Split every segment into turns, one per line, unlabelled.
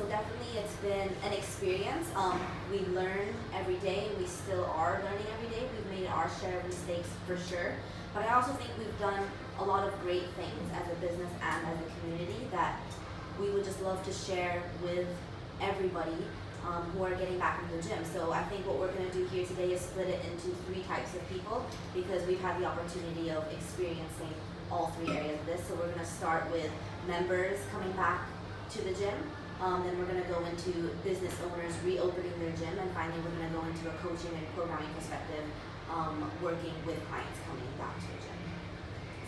definitely it's been an experience. We learn every day. We still are learning every day. We've made our share of mistakes for sure. But I also think we've done a lot of great things as a business and as a community that we would just love to share with everybody who are getting back into the gym. So I think what we're going to do here today is split it into three types of people because we've had the opportunity of experiencing all three areas of this. So we're going to start with members coming back to the gym. Then we're going to go into business owners reopening their gym, and finally we're going to go into a coaching and programming perspective, working with clients coming back to the gym.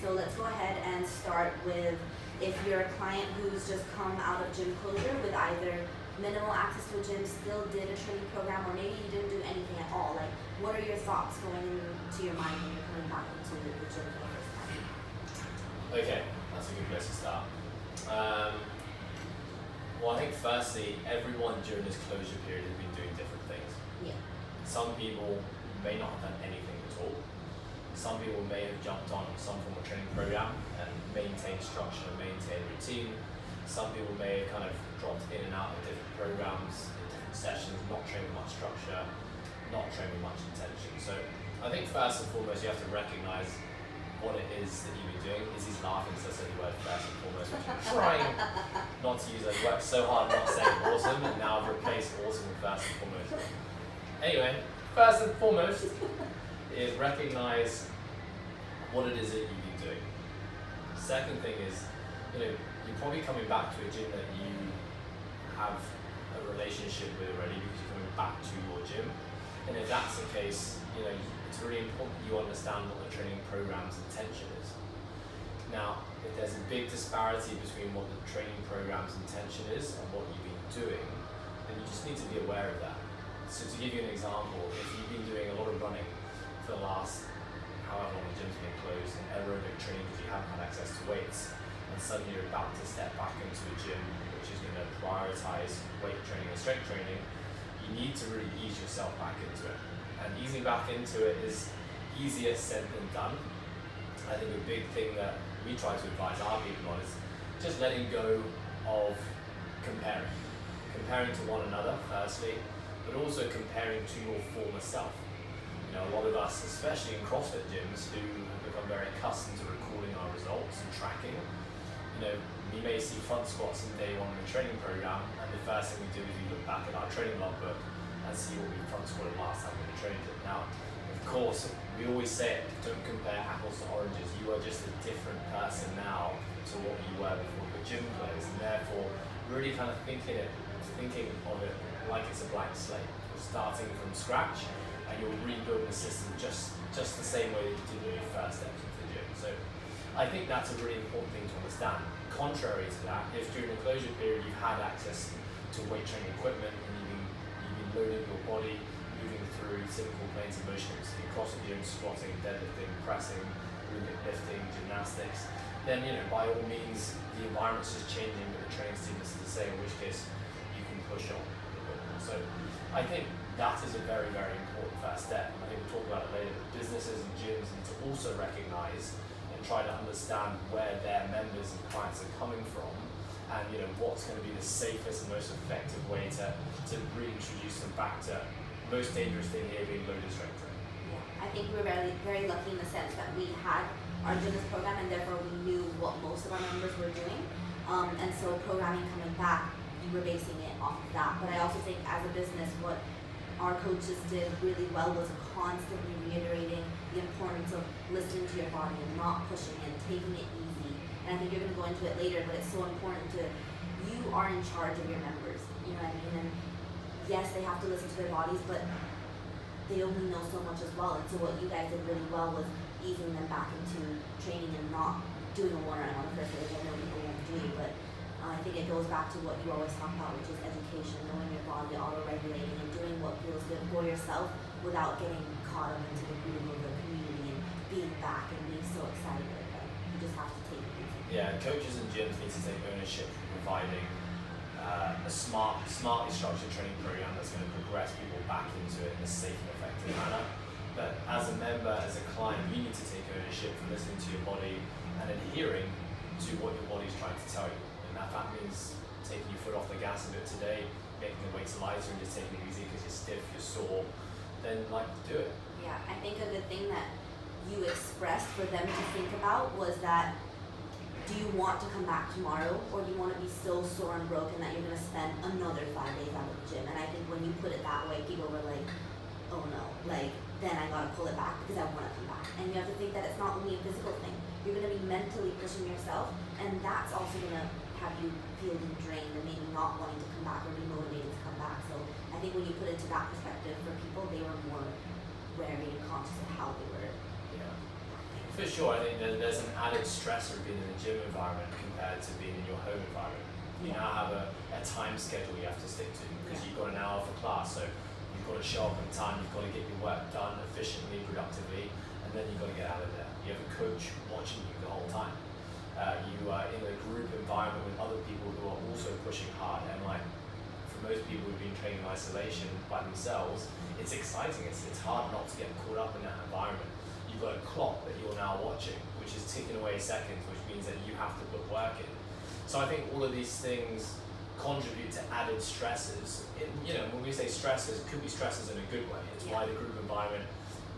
So let's go ahead and start with if you're a client who's just come out of gym closure with either minimal access to a gym, still did a training program, or maybe you didn't do anything at all. Like, what are your thoughts going into your mind when you're coming back into the gym for the first time?
Okay, that's a good place to start. Well, I think firstly, everyone during this closure period has been doing different things.
Yeah.
Some people may not have done anything at all. Some people may have jumped on some form of training program and maintained structure, maintained routine. Some people may have kind of dropped in and out of different programs, in different sessions, not training much structure, not training much intention. So I think first and foremost, you have to recognize what it is that you've been doing. Izzy's laughing because I said the word first and foremost, which I'm trying not to use. I've worked so hard not saying awesome, and now I've replaced awesome with first and foremost. Anyway, first and foremost is recognize what it is that you've been doing. Second thing is, you're probably coming back to a gym that you have a relationship with already because you're coming back to your gym. And if that's the case, it's really important you understand what the training program's intention is. Now, if there's a big disparity between what the training program's intention is and what you've been doing, then you just need to be aware of that. So to give you an example, if you've been doing a lot of running for the last however long the gym's been closed and aerobic training because you haven't had access to weights, and suddenly you're about to step back into a gym which is going to prioritize weight training and strength training, you need to really ease yourself back into it. And easing back into it is easier said than done. I think a big thing that we try to advise our people on is just letting go of comparing. Comparing to one another, firstly, but also comparing to your former self. A lot of us, especially in CrossFit gyms, who have become very accustomed to recording our results and tracking, we may see front squats on day one of the training program, and the first thing we do is we look back at our training logbook and see what we front squatted last time we trained it. Now, of course, we always say it, don't compare apples to oranges. You are just a different person now to what you were before the gym closed, and therefore really kind of thinking of it like it's a blank slate. You're starting from scratch, and you're rebuilding the system just the same way that you did when you first stepped into the gym. So I think that's a really important thing to understand. Contrary to that, if during the closure period you've had access to weight training equipment and you've been loading your body, moving through typical planes of motion, so you're CrossFit gym, squatting, deadlifting, pressing, Olympic lifting, gymnastics, then by all means the environment's just changing, but the training stimulus is the same, in which case you can push on a bit more. So I think that is a very, very important first step. I think we'll talk about it later, but businesses and gyms need to also recognize and try to understand where their members and clients are coming from, and what's going to be the safest and most effective way to reintroduce them back to the most dangerous thing here being loaded strength training.
Yeah, I think we're very, very lucky in the sense that we had our gymnast program, and therefore we knew what most of our members were doing. And so programming coming back, we were basing it off of that. But I also think as a business, what our coaches did really well was constantly reiterating the importance of listening to your body and not pushing it, taking it easy. And I think you're going to go into it later, but it's so important you are in charge of your members, you know what I mean? And yes, they have to listen to their bodies, but they only know so much as well. And so what you guys did really well was easing them back into training and not doing a one-on-one first, which I know people won't do, but I think it goes back to what you always talk about, which is education, knowing your body, auto-regulating, and doing what feels good for yourself without getting caught up into the groove of the community and being back and being so excited. You just have to take it easy.
Yeah, coaches and gyms need to take ownership for providing a smartly structured training program that's going to progress people back into it in a safe and effective manner. But as a member, as a client, you need to take ownership for listening to your body and adhering to what your body's trying to tell you. And that means taking your foot off the gas a bit today, making the weights lighter and just taking it easy because you're stiff, you're sore, then like do it.
Yeah, I think a good thing that you expressed for them to think about was that, do you want to come back tomorrow, or do you want to be so sore and broken that you're going to spend another 5 days out of the gym? And I think when you put it that way, people were like, oh no, like then I gotta pull it back because I want to come back. And you have to think that it's not only a physical thing. You're going to be mentally pushing yourself, and that's also going to have you feeling drained and maybe not wanting to come back or be motivated to come back. So I think when you put it into that perspective, for people, they were more wary and conscious of how they were.
Yeah. For sure, I think there's an added stress of being in a gym environment compared to being in your home environment. You now have a time schedule you have to stick to because you've got an hour for class, so you've got to show up on time, you've got to get your work done efficiently, productively, and then you've got to get out of there. You have a coach watching you the whole time. You are in a group environment with other people who are also pushing hard, and like for most people who've been training in isolation by themselves, it's exciting. It's hard not to get caught up in that environment. You've got a clock that you're now watching, which is ticking away seconds, which means that you have to put work in. So I think all of these things contribute to added stresses. When we say stresses, it could be stresses in a good way. It's why the group environment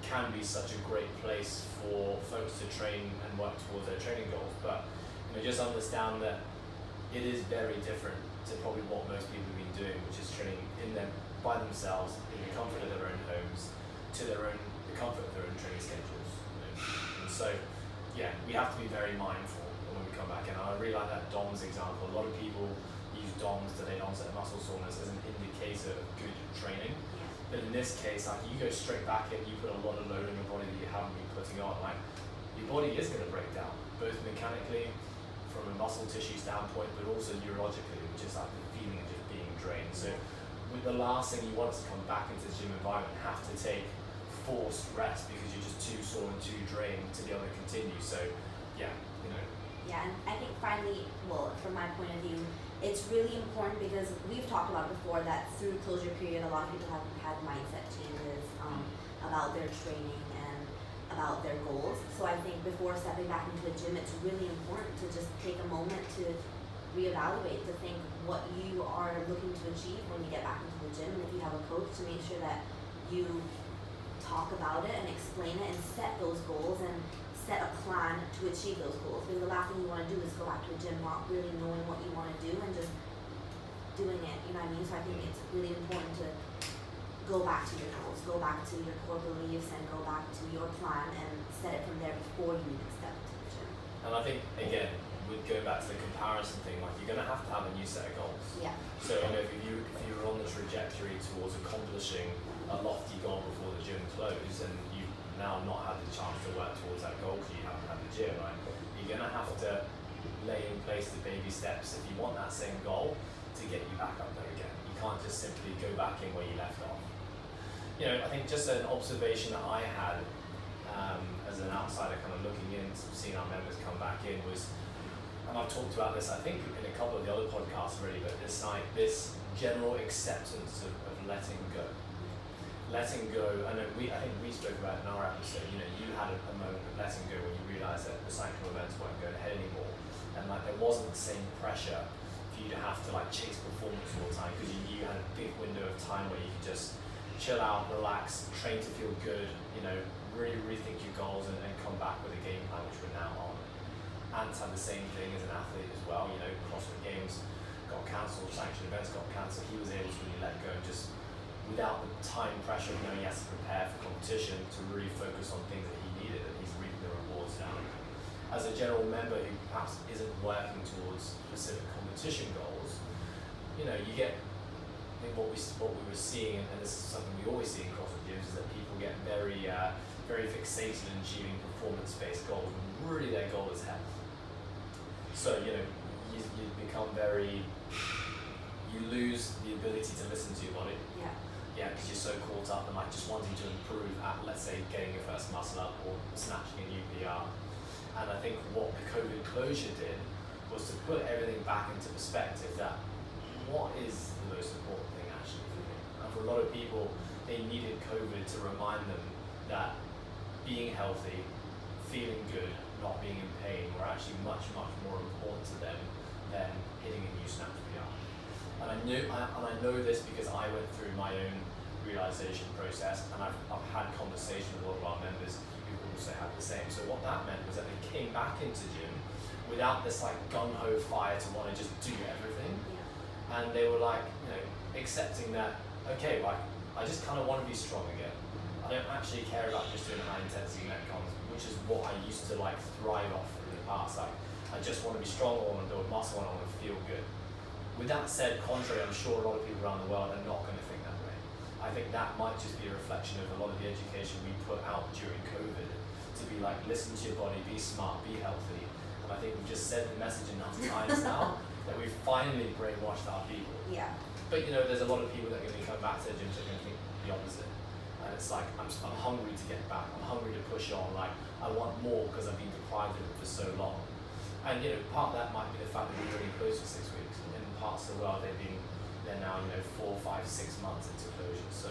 can be such a great place for folks to train and work towards their training goals. But just understand that it is very different to probably what most people have been doing, which is training in them by themselves in the comfort of their own homes, to the comfort of their own training schedules. And so, we have to be very mindful when we come back. And I really like that DOMS example. A lot of people use DOMS, delayed onset muscle soreness, as an indicator of good training. But in this case, like you go straight back in, you put a lot of load on your body that you haven't been putting on. Like your body is going to break down, both mechanically, from a muscle tissue standpoint, but also neurologically, which is like the feeling of just being drained. So, with the last thing you want is to come back into the gym environment and have to take forced rest because you're just too sore and too drained to be able to continue. So,
Yeah, and I think finally, well, from my point of view, it's really important because we've talked about before that through closure period, a lot of people have had mindset changes about their training and about their goals. So I think before stepping back into the gym, it's really important to just take a moment to reevaluate, to think what you are looking to achieve when you get back into the gym, and if you have a coach, to make sure that you talk about it and explain it and set those goals and set a plan to achieve those goals. Because the last thing you want to do is go back to a gym not really knowing what you want to do and just doing it, you know what I mean? So I think it's really important to go back to your goals, go back to your core beliefs, and go back to your plan and set it from there before you even step into the gym.
and I think again, with going back to the comparison thing, like you're going to have a new set of goals.
Yeah.
So if you were on the trajectory towards accomplishing a lofty goal before the gym closed, and you've now not had the chance to work towards that goal because you haven't had the gym, right? You're going to have to lay in place the baby steps if you want that same goal to get you back up there again. You can't just simply go back in where you left off. I think just an observation that I had as an outsider kind of looking in, seeing our members come back in was, and I've talked about this I think in a couple of the other podcasts already, but this general acceptance of letting go. Letting go, I think we spoke about it in our episode, you had a moment of letting go when you realised that the cycling events weren't going ahead anymore, and like there wasn't the same pressure for you to have to like chase performance all the time, because you knew you had a big window of time where you could just chill out, relax, train to feel good, really rethink your goals and come back with a game plan, which we're now on. Ants had the same thing as an athlete as well, CrossFit Games got cancelled, sanctioned events got cancelled, he was able to really let go and just without the time pressure of knowing he has to prepare for competition to really focus on things that he needed, and he's reaping the rewards now. As a general member who perhaps isn't working towards specific competition goals, you get, I think what we were seeing, and this is something we always see in CrossFit gyms, is that people get very fixated in achieving performance-based goals when really their goal is health. So, you become you lose the ability to listen to your body. Because you're so caught up in like just wanting to improve at, let's say, getting your first muscle up or snatching a new PR. And I think what the COVID closure did was to put everything back into perspective, that what is the most important thing actually for me? And for a lot of people, they needed COVID to remind them that being healthy, feeling good, not being in pain were actually much, much more important to them than hitting a new Snap PR. And I know this because I went through my own realization process, and I've had conversations with a lot of our members who also had the same. So what that meant was that they came back into gym without this like gung-ho fire to want to just do everything.
Yeah.
And they were like, accepting that, okay, like I just kind of want to be strong again. I don't actually care about just doing high intensity metcons, which is what I used to like thrive off in the past. Like I just want to be strong, I want to build muscle, and I want to feel good. With that said, contrary, I'm sure a lot of people around the world are not going to think that way. I think that might just be a reflection of a lot of the education we put out during COVID to be like, listen to your body, be smart, be healthy. And I think we've just said the message enough times now that we've finally brainwashed our people.
Yeah.
But there's a lot of people that are going to come back to their gyms that are going to think the opposite. And it's like, I'm hungry to get back, I'm hungry to push on, like, I want more because I've been deprived of it for so long. And part of that might be the fact that we're only closed for 6 weeks. In parts of the world, they're now 4, 5, 6 months into closure. So,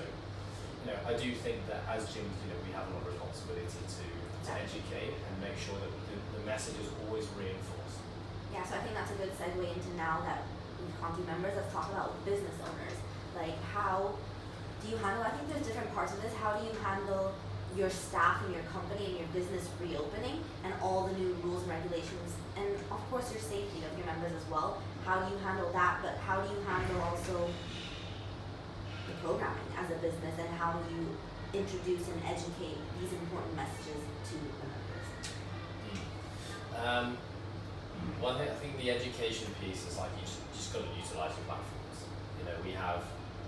I do think that as gyms, we have a lot of responsibility to educate and make sure that the message is always reinforced.
Yeah, so I think that's a good segue into now that we've Conti members, let's talk about business owners. Like, how do you handle, I think there's different parts of this, how do you handle your staff and your company and your business reopening and all the new rules and regulations, and of course your safety of your members as well. How do you handle that, but how do you handle also the programming as a business, and how do you introduce and educate these important messages to the members?
One thing, I think the education piece is like you just got to utilize your platforms. We have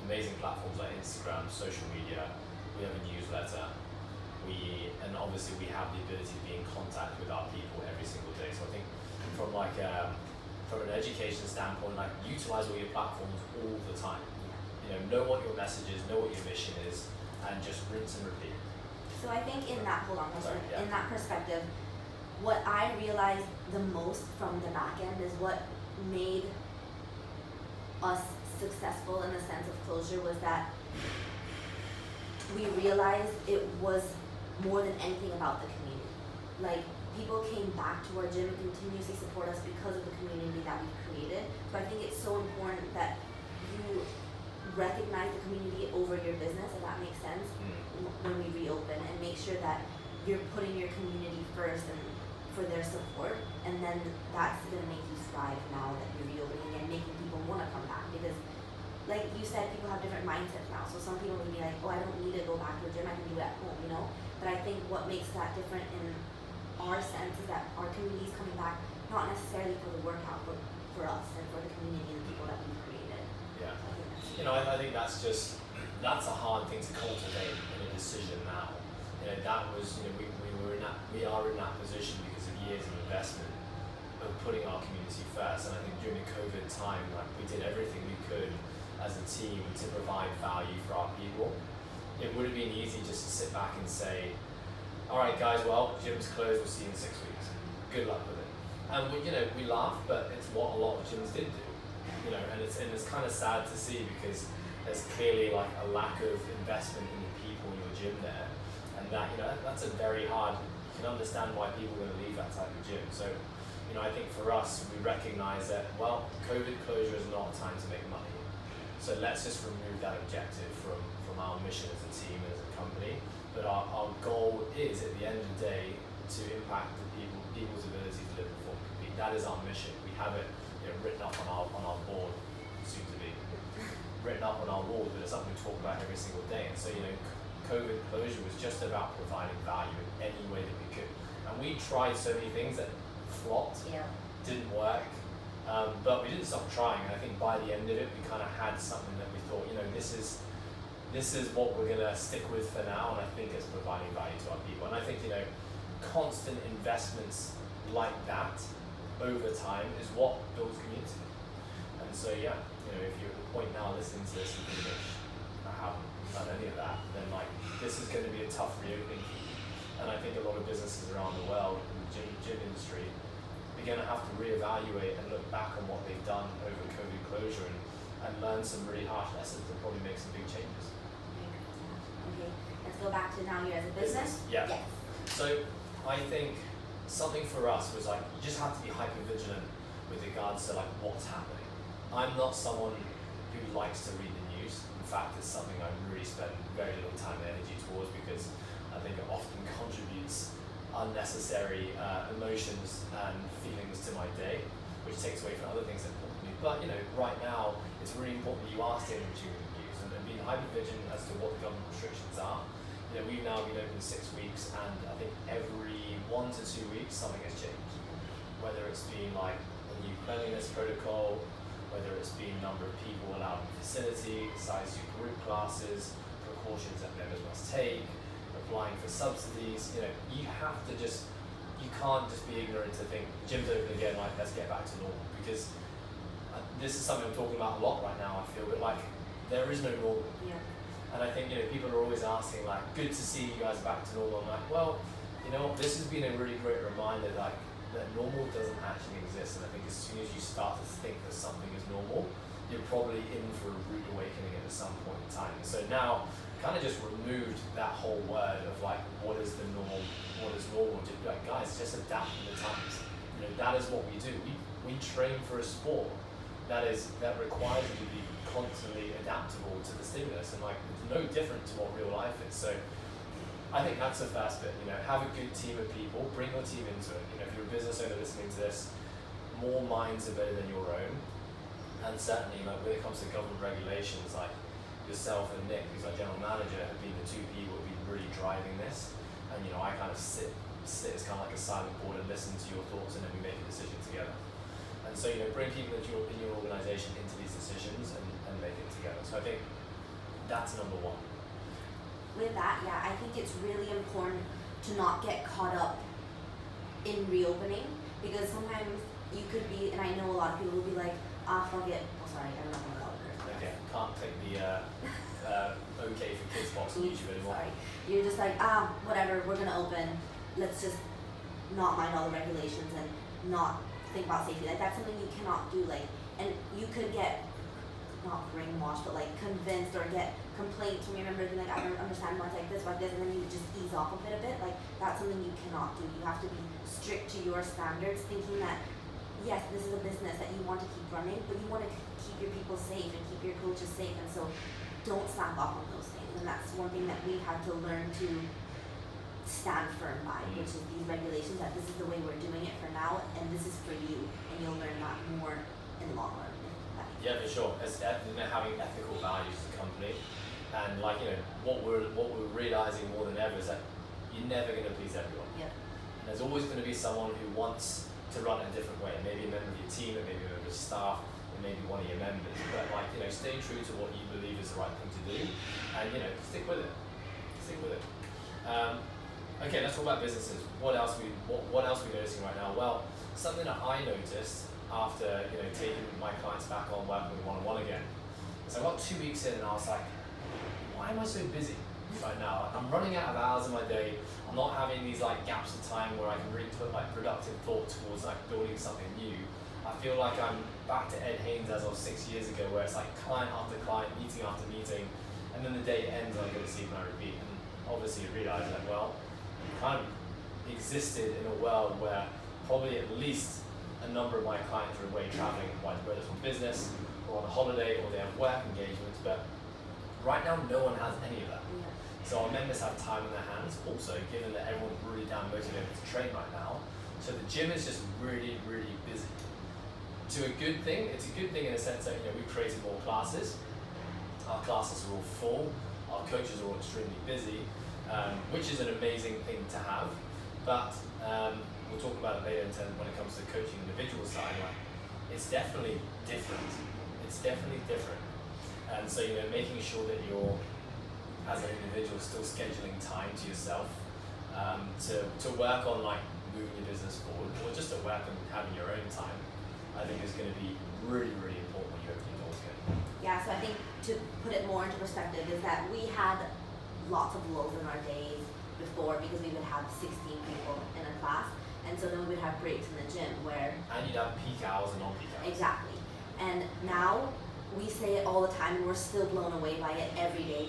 amazing platforms like Instagram, social media, we have a newsletter, and obviously we have the ability to be in contact with our people every single day. So I think from an education standpoint, like utilize all your platforms all the time. Know what your message is, know what your mission is, and just rinse and repeat.
So I think in that,
Yeah.
in that perspective, what I realized the most from the back end is what made us successful in the sense of closure was that we realized it was more than anything about the community. Like, people came back to our gym and continuously support us because of the community that we've created. So I think it's so important that you recognize the community over your business, if that makes sense, when we reopen, and make sure that you're putting your community first and for their support, and then that's gonna make you thrive now that you're reopening and making people wanna come back. Because like you said, people have different mindsets now. So some people will be like, oh, I don't need to go back to the gym, I can do it at home, But I think what makes that different in our sense is that our community is coming back, not necessarily for the workout, but for us and for the community and the people that we've created.
Yeah.
So I think that's
I think that's a hard thing to cultivate in a decision now. That was, we are in that position because of years of investment of putting our community first. And I think during the COVID time, like, we did everything we could as a team to provide value for our people. It would have been easy just to sit back and say, all right guys, well, gym's closed, we'll see you in 6 weeks. Good luck with it. And we laugh, but it's what a lot of gyms did do. And it's kind of sad to see because there's clearly like a lack of investment in the people in your gym there. And that, that's a very hard, you can understand why people are going to leave that type of gym. So, I think for us, we recognize that, well, COVID closure is not a time to make money. So let's just remove that objective from our mission as a team, as a company. But our goal is, at the end of the day, to impact people's ability to live, perform, compete. That is our mission. We have it written up on our board, soon to be written up on our wall, but it's something we talk about every single day. And so, COVID closure was just about providing value in any way that we could. And we tried so many things that flopped, didn't work, but we didn't stop trying. And I think by the end of it, we kind of had something that we thought, this is what we're gonna stick with for now. And I think it's providing value to our people. And I think, constant investments like that over time is what builds community. And so, if you're at the point now listening to this and thinking, I haven't done any of that, then this is going to be a tough reopening for you. And I think a lot of businesses around the world in the gym industry are going to have to reevaluate and look back on what they've done over COVID closure and learn some really harsh lessons and probably make some big changes.
Okay, let's go back to now you as a business.
Yeah.
Yes.
So I think something for us was you just have to be hyper vigilant with regards to like what's happening. I'm not someone who likes to read the news. In fact, it's something I really spend very little time and energy towards because I think it often contributes unnecessary emotions and feelings to my day, which takes away from other things that are important to me. But right now, it's really important that you are staying in tune with the news and being hyper vigilant as to what the government restrictions are. We've now been open 6 weeks, and I think every 1 to 2 weeks something has changed. Whether it's been like a new cleanliness protocol, whether it's been number of people allowed in the facility, size of group classes, precautions that members must take, applying for subsidies. You have to you can't just be ignorant to think gym's open again, like let's get back to normal, because this is something I'm talking about a lot right now. I feel, but like there is no normal.
Yeah.
And I think people are always asking like, good to see you guys back to normal. I'm like, well, this has been a really great reminder that normal doesn't actually exist. And I think as soon as you start to think that something is normal, you're probably in for a rude awakening at some point in time. And so now, kind of just removed that whole word of like, what is the normal, what is normal? Just be like, guys, just adapt to the times. That is what we do. We train for a sport that requires you to be constantly adaptable to the stimulus, and like it's no different to what real life is. So I think that's the first bit. Have a good team of people, bring your team into it. If you're a business owner listening to this, more minds are better than your own. And certainly, like when it comes to government regulations, like yourself and Nick, who's our general manager, have been the two people who've been really driving this. And I kind of sit as kind of like a silent board and listen to your thoughts, and then we make a decision together. And so, bring people in your organization into these decisions and make it together. So I think that's number one.
With that, yeah, I think it's really important to not get caught up in reopening, because sometimes you could be, and I know a lot of people will be like, fuck it. Oh, sorry, I'm not going to curse.
Okay, can't take the okay for kids box on YouTube anymore.
Sorry. You're just like, whatever, we're going to open. Let's just not mind all the regulations and not think about safety. Like, that's something you cannot do. Like, and you could get not brainwashed, but like convinced or get complaints from your members being like, I don't understand why it's like this, and then you just ease off of it a bit. Like, that's something you cannot do. You have to be strict to your standards, thinking that yes, this is a business that you want to keep running, but you want to keep your people safe and keep your coaches safe, and so don't slack off on those things. And that's one thing that we've had to learn to stand firm by, which is these regulations, that this is the way we're doing it for now, and this is for you, and you'll learn that more in the long run.
Yeah, for sure. As having ethical values as a company, and what we're realizing more than ever is that you're never going to please everyone.
Yeah.
And there's always going to be someone who wants to run it a different way. Maybe a member of your team, it may be a member of staff, it may be one of your members. But stay true to what you believe is the right thing to do, and stick with it. Stick with it. Okay, let's talk about businesses. What else are we noticing right now? Well, something that I noticed after taking my clients back on working with one-on-one again. So I got 2 weeks in and I was like, why am I so busy right now? I'm running out of hours in my day. I'm not having these gaps of time where I can really put productive thought towards building something new. I feel like I'm back to Ed Haynes as of 6 years ago, where it's client after client, meeting after meeting, and then the day ends and I go to sleep and I repeat. And obviously you realise that, well, I kind of existed in a world where probably at least a number of my clients are away traveling, whether it's on business or on a holiday or they have work engagements, but right now no one has any of that.
Yeah.
So our members have time in their hands also, given that everyone's really damn motivated to train right now. So the gym is just really, really busy. To a good thing, it's a good thing in a sense that we've created more classes. Our classes are all full, our coaches are all extremely busy, which is an amazing thing to have. But we'll talk about it later in terms when it comes to coaching individual side. It's definitely different. It's definitely different. And so making sure that you're, as an individual, still scheduling time to yourself to work on moving your business forward, or just to work on having your own time, I think is going to be really, really important when you open your doors again.
Yeah, so I think to put it more into perspective is that we had lots of lulls in our days before, because we would have 16 people in a class, and so then we would have breaks in the gym where...
And you'd have peak hours and non-peak hours.
Exactly. And now, we say it all the time and we're still blown away by it every day.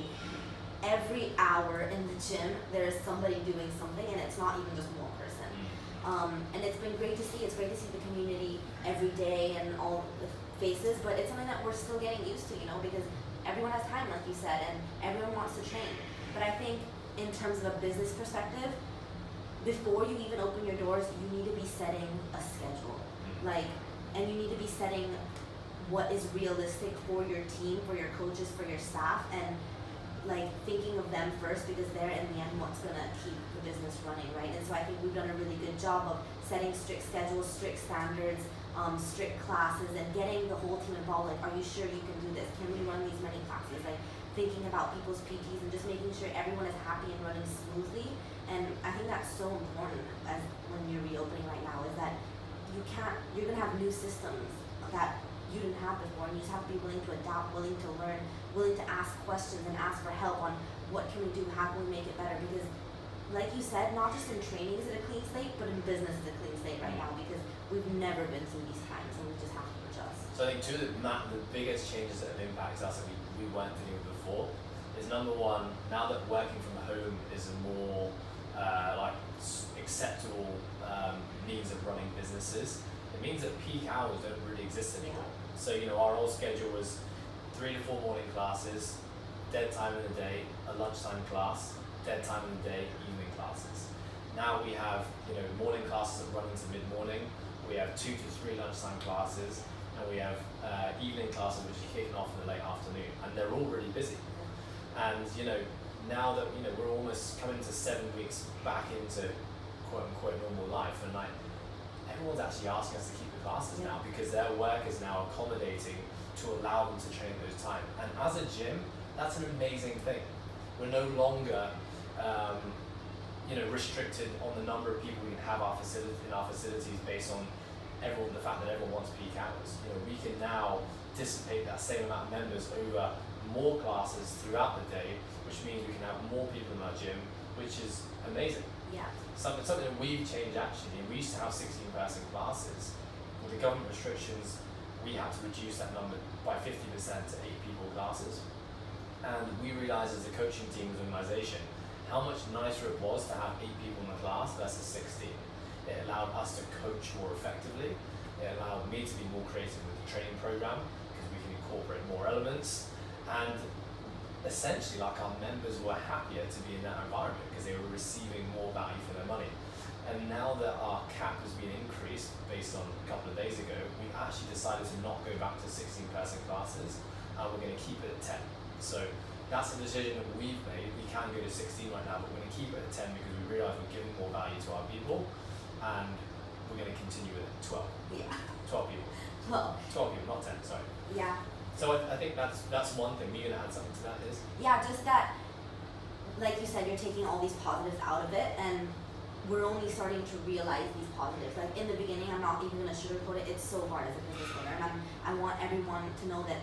Every hour in the gym, there is somebody doing something, and it's not even just one person. And it's been great to see. It's great to see the community every day and all the faces, but it's something that we're still getting used to, because everyone has time, like you said, and everyone wants to train. But I think in terms of a business perspective, before you even open your doors, you need to be setting a schedule. And you need to be setting what is realistic for your team, for your coaches, for your staff, and thinking of them first, because they're in the end what's gonna keep the business running, right? And so I think we've done a really good job of setting strict schedules, strict standards, strict classes, and getting the whole team involved. Are you sure you can do this? Can we run these many classes? Thinking about people's PTs and just making sure everyone is happy and running smoothly. And I think that's so important as when you're reopening right now, is that you're gonna have new systems that you didn't have before, and you just have to be willing to adapt, willing to learn, willing to ask questions and ask for help on what can we do, how can we make it better, because like you said, not just in training is it a clean slate, but in business is a clean slate right now, because we've never been through these times and we just have to adjust.
So I think two of the biggest changes that have impacted us that we weren't dealing with before is, number one, now that working from home is a more acceptable means of running businesses, it means that peak hours don't really exist anymore. So our old schedule was 3 to 4 morning classes, dead time in the day, a lunchtime class, dead time in the day, evening classes. Now we have morning classes that run into mid-morning, we have 2 to 3 lunchtime classes, and we have evening classes which are kicking off in the late afternoon, and they're all really busy. And now that we're almost coming to 7 weeks back into quote unquote normal life, and everyone's actually asking us to keep the classes now, because their work is now accommodating to allow them to train at those times. And as a gym, that's an amazing thing. We're no longer restricted on the number of people we can have in our facilities based on the fact that everyone wants peak hours. We can now dissipate that same amount of members over more classes throughout the day, which means we can have more people in our gym, which is amazing.
Yeah.
Something that we've changed actually. We used to have 16-person classes. With the government restrictions, we had to reduce that number by 50% to 8 people classes. And we realized as a coaching team, as an organization, how much nicer it was to have 8 people in the class versus 16. It allowed us to coach more effectively. It allowed me to be more creative with the training program, because we can incorporate more elements. And essentially, our members were happier to be in that environment because they were receiving more value for their money. And now that our cap has been increased based on a couple of days ago, we've actually decided to not go back to 16-person classes, and we're going to keep it at 10. So that's a decision that we've made. We can go to 16 right now, but we're going to keep it at 10 because we realise we're giving more value to our people, and we're going to continue with it. 12.
Yeah.
12 people. 12 people, not 10, sorry.
Yeah.
So I think that's one thing. You're going to add something to that, Liz?
Yeah, just that, like you said, you're taking all these positives out of it, and we're only starting to realize these positives. In the beginning, I'm not even going to sugarcoat it. It's so hard as a business owner, and I want everyone to know that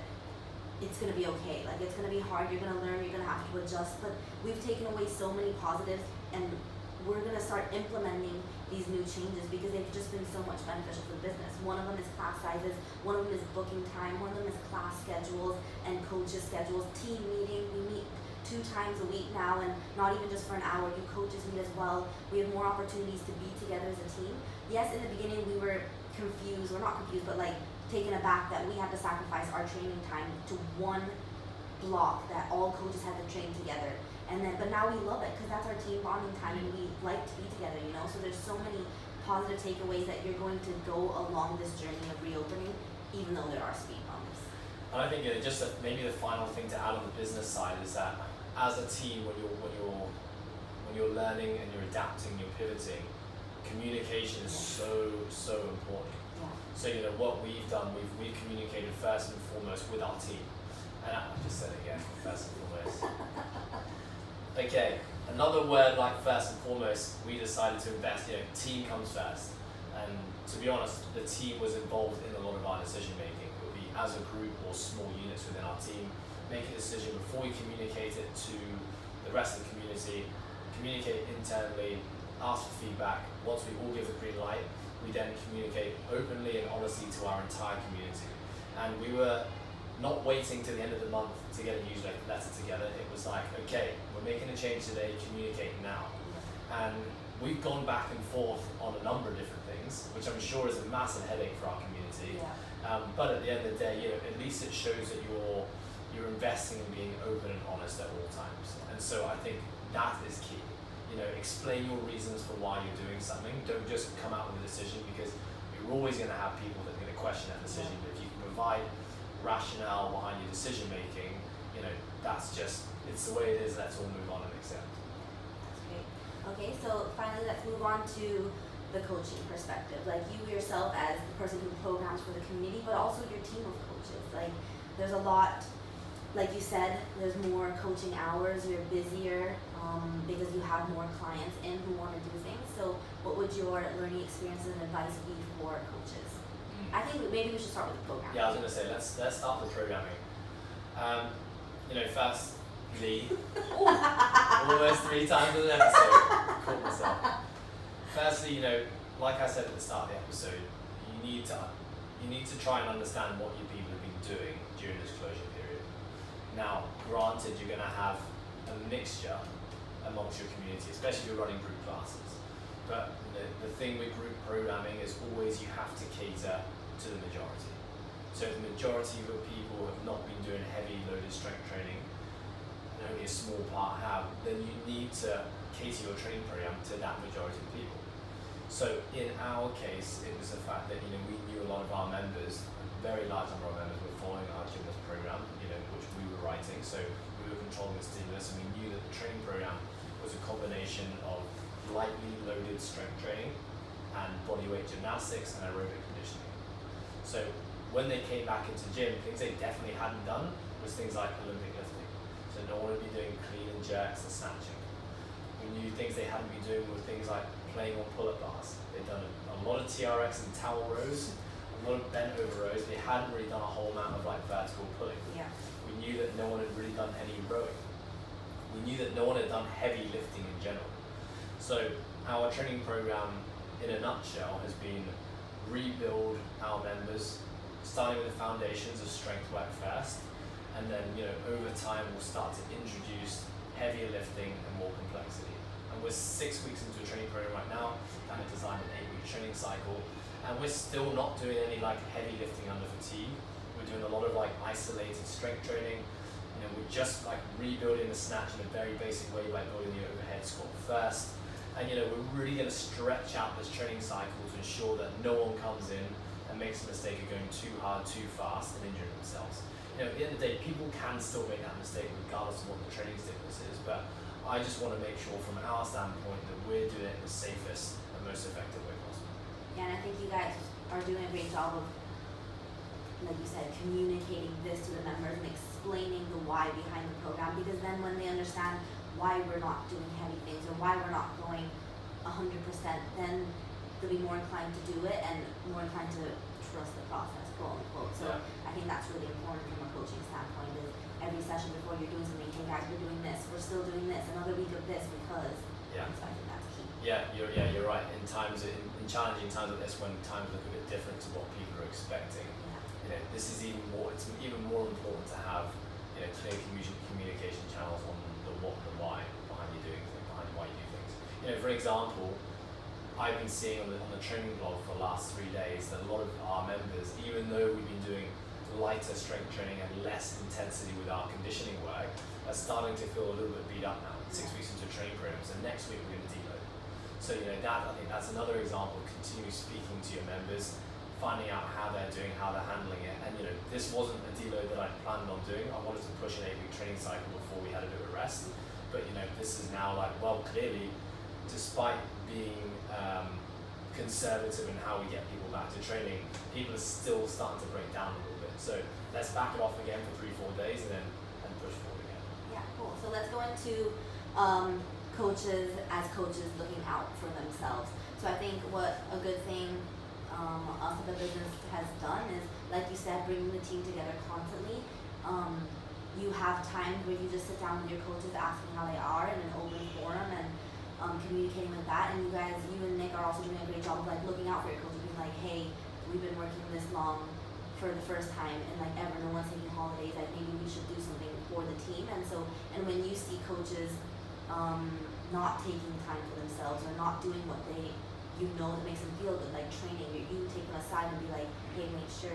it's going to be okay. It's going to be hard. You're going to learn. You're going to have to adjust. But we've taken away so many positives, and we're going to start implementing these new changes because they've just been so much beneficial for the business. One of them is class sizes, one of them is booking time, one of them is class schedules and coaches schedules, team meeting. We meet 2 times a week now, and not even just for an hour. You coaches meet as well. We have more opportunities to be together as a team. Yes, in the beginning we were confused, or not confused, but taken aback that we had to sacrifice our training time to one block that all coaches had to train together. But now we love it because that's our team bonding time, and we like to be together, So there's so many positive takeaways that you're going to go along this journey of reopening, even though there are speed bumps.
And I think maybe the final thing to add on the business side is that as a team, when you're learning and you're adapting, you're pivoting, communication is so important.
Yeah.
So what we've done, we've communicated first and foremost with our team. And I just said it again, first and foremost. Okay, another word like first and foremost, we decided to invest, team comes first. And to be honest, the team was involved in a lot of our decision making. It would be as a group or small units within our team, make a decision before we communicate it to the rest of the community, communicate internally, ask for feedback. Once we all give the green light, we then communicate openly and honestly to our entire community. And we were not waiting to the end of the month to get a newsletter together. It was okay, we're making a change today, communicate now. And we've gone back and forth on a number of different things, which I'm sure is a massive headache for our community. But at the end of the day, at least it shows that you're investing in being open and honest at all times. And so I think that is key. Explain your reasons for why you're doing something. Don't just come out with a decision, because you're always going to have people that are going to question that decision. But if you can provide rationale behind your decision making, that's just, it's the way it is. Let's all move on and accept.
That's great. Okay, so finally, let's move on to the coaching perspective. Like you yourself as the person who programs for the community, but also your team of coaches. Like there's a lot, like you said, there's more coaching hours, you're busier because you have more clients in who want to do things. So what would your learning experiences and advice be for coaches? I think maybe we should start with the program.
Yeah, I was going to say, let's start with programming. Firstly, almost 3 times in an episode, caught myself. Firstly, like I said at the start of the episode, you need to try and understand what your people have been doing during this closure period. Now, granted, you're going to have a mixture amongst your community, especially if you're running group classes. But the thing with group programming is always you have to cater to the majority. So if the majority of your people have not been doing heavy loaded strength training, and only a small part have, then you need to cater your training program to that majority of people. So in our case, it was the fact that we knew a lot of our members, a very large number of members were following our gymnast program, which we were writing. So we were controlling the stimulus, and we knew that the training program was a combination of lightly loaded strength training and bodyweight gymnastics and aerobic conditioning. So when they came back into gym, things they definitely hadn't done was things like Olympic lifting. So no one would be doing clean and jerks and snatching. We knew things they hadn't been doing were things like playing on pull-up bars. They'd done a lot of TRX and towel rows, a lot of bent over rows. They hadn't really done a whole amount of vertical pulling.
Yeah.
We knew that no one had really done any rowing. We knew that no one had done heavy lifting in general. So our training program, in a nutshell, has been rebuild our members, starting with the foundations of strength work first, and then over time we'll start to introduce heavier lifting and more complexity. And we're 6 weeks into a training program right now, kind of designed an 8-week training cycle, and we're still not doing any heavy lifting under fatigue. We're doing a lot of isolated strength training. We're just rebuilding the snatch in a very basic way by building the overhead squat first. And we're really going to stretch out this training cycle to ensure that no one comes in and makes a mistake of going too hard, too fast, and injuring themselves. At the end of the day, people can still make that mistake regardless of what the training stimulus is, but I just want to make sure from our standpoint that we're doing it in the safest and most effective way possible.
Yeah, and I think you guys are doing a great job of, like you said, communicating this to the members and explaining the why behind the program, because then when they understand why we're not doing heavy things or why we're not going 100%, then they'll be more inclined to do it and more inclined to trust the process, quote unquote. So I think that's really important from a coaching standpoint, is every session before you're doing something, hey guys, we're doing this, we're still doing this, another week of this, because so I think that's key.
You're right. In challenging times like this, when times look a bit different to what people are expecting, this is even more important to have clear communication channels on the what and the why behind why you do things. For example, I've been seeing on the training blog for the last 3 days that a lot of our members, even though we've been doing lighter strength training and less intensity with our conditioning work, are starting to feel a little bit beat up now. 6 weeks into a training program, so next week we're going to deload. So I think that's another example of continuing speaking to your members, finding out how they're doing, how they're handling it. And this wasn't a deload that I planned on doing. I wanted to push an 8-week training cycle before we had a bit of a rest. But this is now clearly, despite being conservative in how we get people back to training, people are still starting to break down a little bit. So let's back it off again for 3-4 days and push forward again.
Yeah, cool. So let's go into coaches looking out for themselves. So I think what a good thing us at the business has done is, like you said, bringing the team together constantly. You have times where you just sit down with your coaches asking how they are in an open forum and communicating with that. And you and Nick are also doing a great job of looking out for your coaches, being like, hey, we've been working this long for the first time and ever, no one's taking holidays, maybe we should do something for the team. And when you see coaches not taking time for themselves or not doing what they that makes them feel good, like training, you take them aside and be like, hey, make sure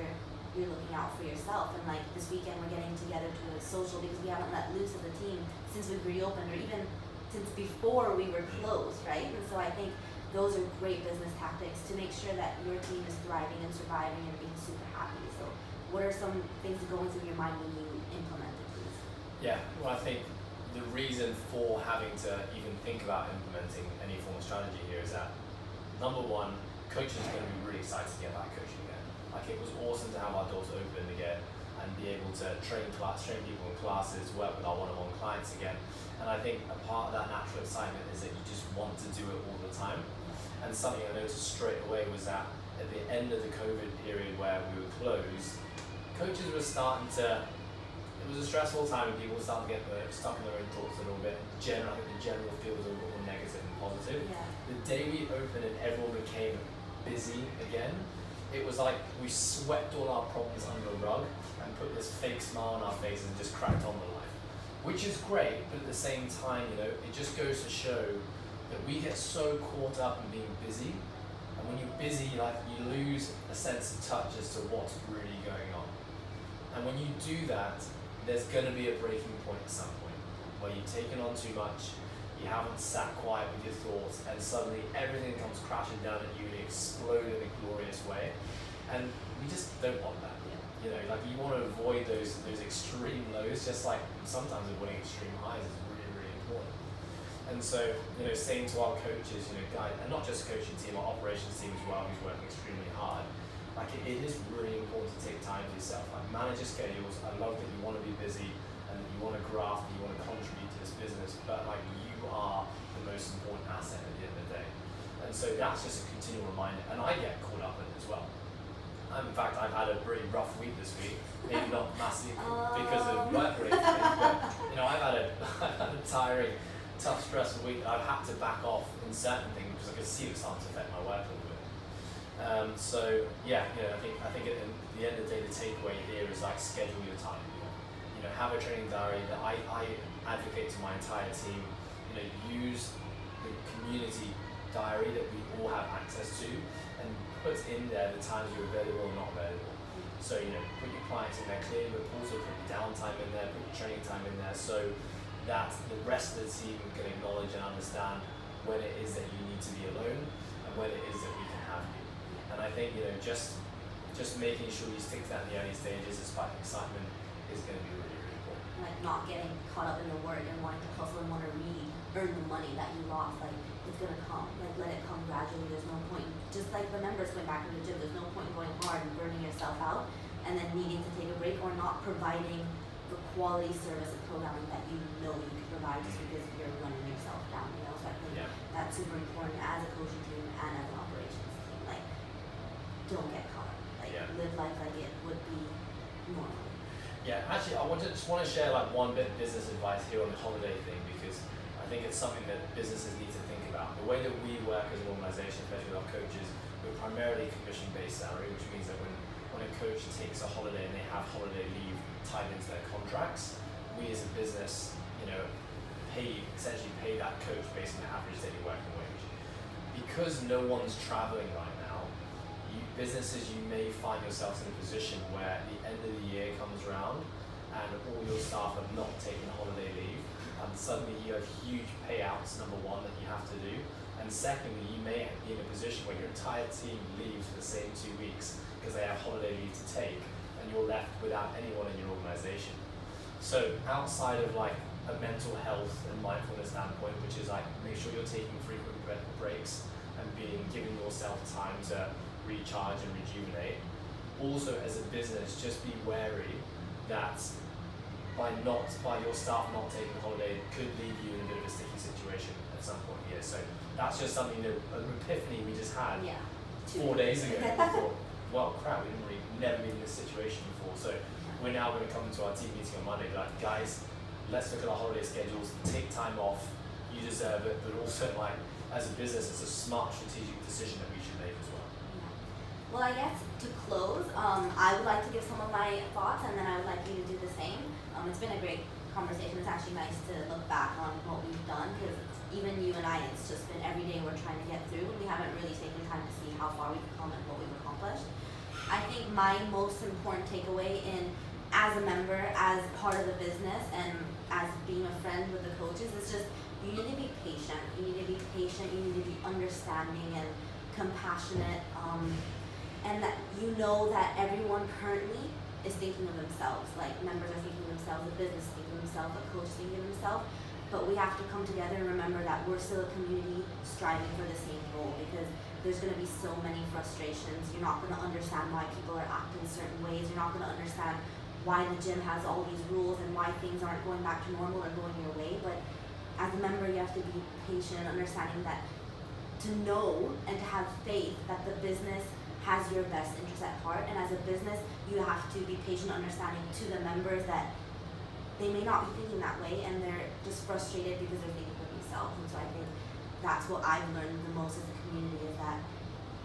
you're looking out for yourself. And like this weekend we're getting together to a social because we haven't let loose as a team since we've reopened, or even since before we were closed, right? And so I think those are great business tactics to make sure that your team is thriving and surviving and being super happy. So what are some things that go into your mind when you implement it, please?
Yeah, well, I think the reason for having to even think about implementing any form of strategy here is that, number one, coaches are going to be really excited to get back coaching again. Like, it was awesome to have our doors open again and be able to train people in classes, work with our one-on-one clients again. And I think a part of that natural excitement is that you just want to do it all the time. And something I noticed straight away was that at the end of the COVID period where we were closed, coaches were starting to, it was a stressful time and people were starting to get stuck in their own thoughts a little bit. I think the general feel was a little more negative and positive.
Yeah.
The day we opened and everyone became busy again, it was like we swept all our problems under the rug and put this fake smile on our faces and just cracked on with life. Which is great, but at the same time, it just goes to show that we get so caught up in being busy, and when you're busy, like, you lose a sense of touch as to what's really going on. And when you do that, there's going to be a breaking point at some point where you've taken on too much, you haven't sat quiet with your thoughts, and suddenly everything comes crashing down at you and you explode in a glorious way. And we just don't want that. Like, you want to avoid those extreme lows, just like sometimes avoiding extreme highs is really, really important. And so, saying to our coaches, guys, and not just coaching team, our operations team as well, who's working extremely hard, like, it is really important to take time for yourself. Like, manage your schedules. I love that you want to be busy and you want to graft and you want to contribute to this business, but like, you are the most important asset at the end of the day. And so that's just a continual reminder, and I get caught up in it as well. In fact, I've had a pretty rough week this week. Maybe not massive because of work-related things, but I've had a tiring, tough, stressful week. I've had to back off in certain things because I could see it starting to affect my work a little bit. I think at the end of the day, the takeaway here is like, schedule your time. Have a training diary that I advocate to my entire team. Use the community diary that we all have access to, and put in there the times you're available or not available. So, put your clients in there clearly, but also put your downtime in there, put your training time in there, so that the rest of the team can acknowledge and understand when it is that you need to be alone and when it is that we can have you. And I think, just making sure you stick to that in the early stages despite excitement is going to be really, really important.
Like, not getting caught up in the work and wanting to hustle and want to earn the money that you lost. Like, it's gonna come. Like, let it come gradually. There's no point. Just like the members going back to the gym, there's no point in going hard and burning yourself out and then needing to take a break or not providing the quality service and programming that you can provide just because you're running yourself down. So I think that's super important as a coaching team and as an operations team. Like, don't get caught. Like, live life like it would be normal.
Yeah, actually, I just want to share like one bit of business advice here on the holiday thing, because I think it's something that businesses need to think about. The way that we work as an organization, especially with our coaches, we're primarily commission-based salary, which means that when a coach takes a holiday and they have holiday leave tied into their contracts, we as a business, essentially pay that coach based on the average daily working wage. Because no one's traveling right now, you may find yourselves in a position where the end of the year comes around and all your staff have not taken holiday leave, and suddenly you have huge payouts, number one, that you have to do, and secondly, you may be in a position where your entire team leaves for the same 2 weeks because they have holiday leave to take, and you're left without anyone in your organization. So outside of like a mental health and mindfulness standpoint, which is like, make sure you're taking frequent breaks and giving yourself time to recharge and rejuvenate. Also, as a business, just be wary that by your staff not taking holiday could leave you in a bit of a sticky situation at some point here. So that's just something an epiphany we just had 4 days ago. We thought, well, crap, we've never been in this situation before. So we're now going to come into our team meeting on Monday, be like, guys, let's look at our holiday schedules, take time off, you deserve it, but also like, as a business, it's a smart strategic decision that we should make as well.
Well, I guess to close, I would like to give some of my thoughts, and then I would like you to do the same. It's been a great conversation. It's actually nice to look back on what we've done, because even you and I, it's just been every day we're trying to get through, and we haven't really taken time to see how far we've come and what we've accomplished. I think my most important takeaway in as a member, as part of the business, and as being a friend with the coaches is just you need to be patient. You need to be patient. You need to be understanding and compassionate, and that you know that everyone currently is thinking of themselves. Like members are thinking of themselves, the business is thinking of themselves, the coach is thinking of themselves. But we have to come together and remember that we're still a community striving for the same goal, because there's going to be so many frustrations. You're not going to understand why people are acting certain ways. You're not going to understand why the gym has all these rules and why things aren't going back to normal or going your way. But as a member, you have to be patient, understanding that to know and to have faith that the business has your best interest at heart. And as a business, you have to be patient, understanding to the members that they may not be thinking that way and they're just frustrated because they're thinking of themselves. And so I think that's what I've learned the most as a community is that,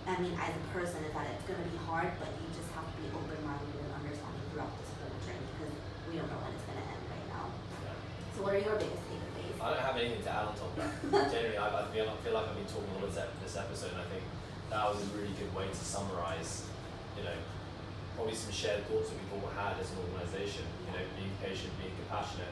I mean, as a person, is that it's going to be hard, but you just have to be open-minded and understanding throughout this whole journey, because we don't know when it's going to end right now.
Yeah.
So what are your biggest takeaways?
I don't have anything to add on top of that. Generally, I feel like I've been talking a lot this episode, and I think that was a really good way to summarize, probably some shared thoughts that we've all had as an organisation. Being patient, being compassionate,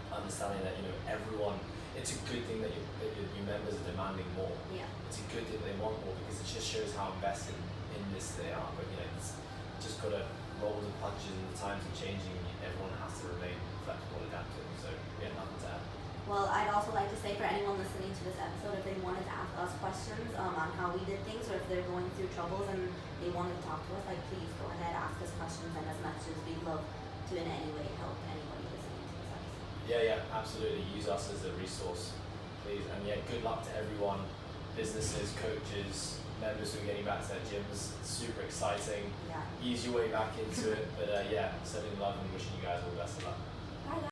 understanding that everyone. It's a good thing that your members are demanding more.
Yeah.
It's a good thing they want more, because it just shows how invested in this they are. But it's just got to roll the punches, and the times are changing, and everyone has to remain flexible and adaptive. So yeah, nothing to add.
Well, I'd also like to say for anyone listening to this episode, if they wanted to ask us questions on how we did things, or if they're going through troubles and they wanted to talk to us, please go ahead, ask us questions, and as much as we'd love to in any way help anybody listening to this episode.
Yeah, absolutely. Use us as a resource, please. And good luck to everyone, businesses, coaches, members who are getting back to their gyms. It's super exciting.
Yeah.
Ease your way back into it. But sending love and wishing you guys all the best of luck.